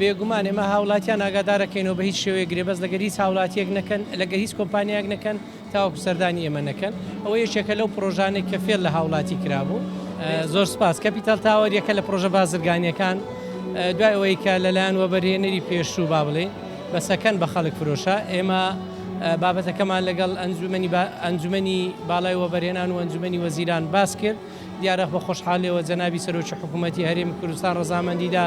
بێگومان ئێمە هاوڵاتیان ئاگادارەکەینەوە بە هیچ شێوەیەک گرێبەست لەگەر هیچ هاوڵاتیەک نەکەن لەگەر هیچ کۆمپانیاک نەکەن تاوەکو سەردانی ئێمە نەکەن ئەوە یەکێکە لەو پرۆژانێک کە فێر لە هاوڵاتی کرابوو. زۆر سپاس کەپیتال تاوەر یەکە لە پرۆژە بازرگانیەکان دوای ئەوەی کە لەلایەن وەبەرهێنەری پێشوو با بڵێن بەسەکەن بە خەڵک فرۆشە ئێمە بابەتەکەمان لەگەڵ ئەنجومەنی باڵای وەبەرهێنان و ئەنجومەنی وەزیران باس کرد. دیارە بە خۆشحاڵیەوە جەنابی سەرۆکی حکوومەتی هەرێمی کوردستان ڕەزامەندیدا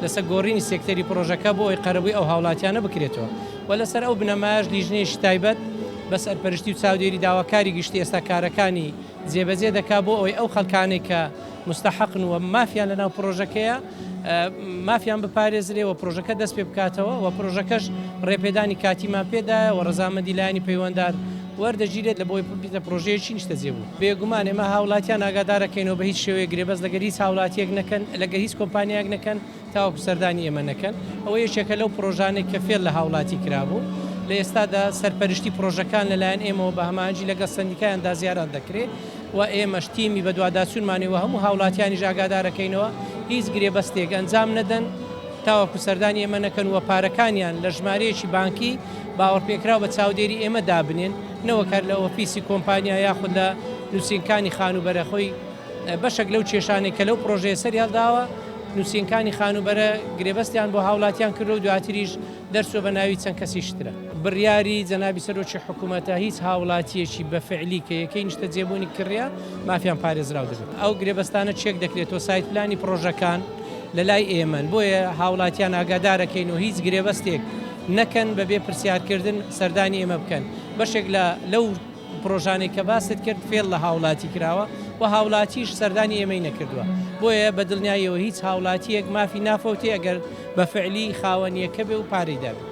لەسەر گۆڕینی سێکتەری پرۆژەکە بۆ ئەوەی قەرەبووی ئەو هاوڵاتیانە بکرێتەوە و لەسەر ئەو بنەمایش لیژنەیەکی تایبەت بە سەرپەرشتی و چاودێری داواکاری گشتی ئێستاکارەکانی جێبەجێ دەکا بۆ ئەوەی ئەو خەڵکانێک کە مستحقن و مافیان لەناو پرۆژەکەیە مافیان بپارێزرێ و پرۆژەکە دەست پێ بکاتەوە و پرۆژەکەش ڕێپێدانی کاتیمان پێدایە و ڕەزامەندی لایەنی پەیوەنددار وەردەگیرێت لە بۆی ببیتە پرۆژەیەکی نیشتە جێبوو. بێگومان ئێمە هاوڵاتیان ئاگادارەکەینەوە بە هیچ شێوەیەک گرێبەست لەگەر هیچ هاوڵاتیەک نەکەن لەگەر هیچ کۆمپانیاک نەکەن تاوەکو سەردانی ئێمە نەکەن ئەوە یەکێکە لەو پرۆژانێک کە فێر لە هاوڵاتی کرابوو. لە ئێستادا سەرپەرشتی پرۆژەکان لەلایەن ئێمەوە بە هەمانجی لەگەڵ سەندیکایاندا زیارات دەکرێت و ئێمەش تیمی بە دوواداچوونمانەوە هەموو هاوڵاتیانیش ئاگادارەکەینەوە هیچ گرێبەستێک ئەنجام نەدەن تاوەکو سەردانی ئێمە نەکەن و پارەکانیان لە ژمارەیەکی بانکی باوەڕپێکراو بە چاودێری ئێمە دابنێن نەوەکار لە ئۆفیسی کۆمپانیا یاخود لە نووسینکانی خانوبەرەخۆی بەشێک لەو کێشانێک کە لەو پرۆژەیە سەری هەڵداوە نووسینکانی خانوبەرە گرێبەستیان بۆ هاوڵاتیان کردو و دواتریش دەرچووە بە ناوی چەند کەسیشترە. بڕیاری جەنابی سەرۆکی حکوومەتە هیچ هاوڵاتیەکی بەفعلی کە یەکەی نیشتە جێبوونی کڕیا مافیان پارێزراو دەبێت. ئەو گرێبەستانە چێک دەکرێتەوە سایت پلانی پرۆژەکان لە لای ئێمە بۆیە هاوڵاتیان ئاگادارەکەین و هیچ گرێبەستێک نەکەن بەبێ پرسیارکردن سەردانی ئێمە بکەن. بەشێک لەو پرۆژانێک کە باست کرد فێڵ لە هاوڵاتی کراوە و هاوڵاتیش سەردانی ئێمەی نەکردووە بۆیە بە دڵنیاییەوە هیچ هاوڵاتیەک مافی نافەوتێ ئەگەر بەفعلی خاوەنیەکە بێ و پارەی دەبێت.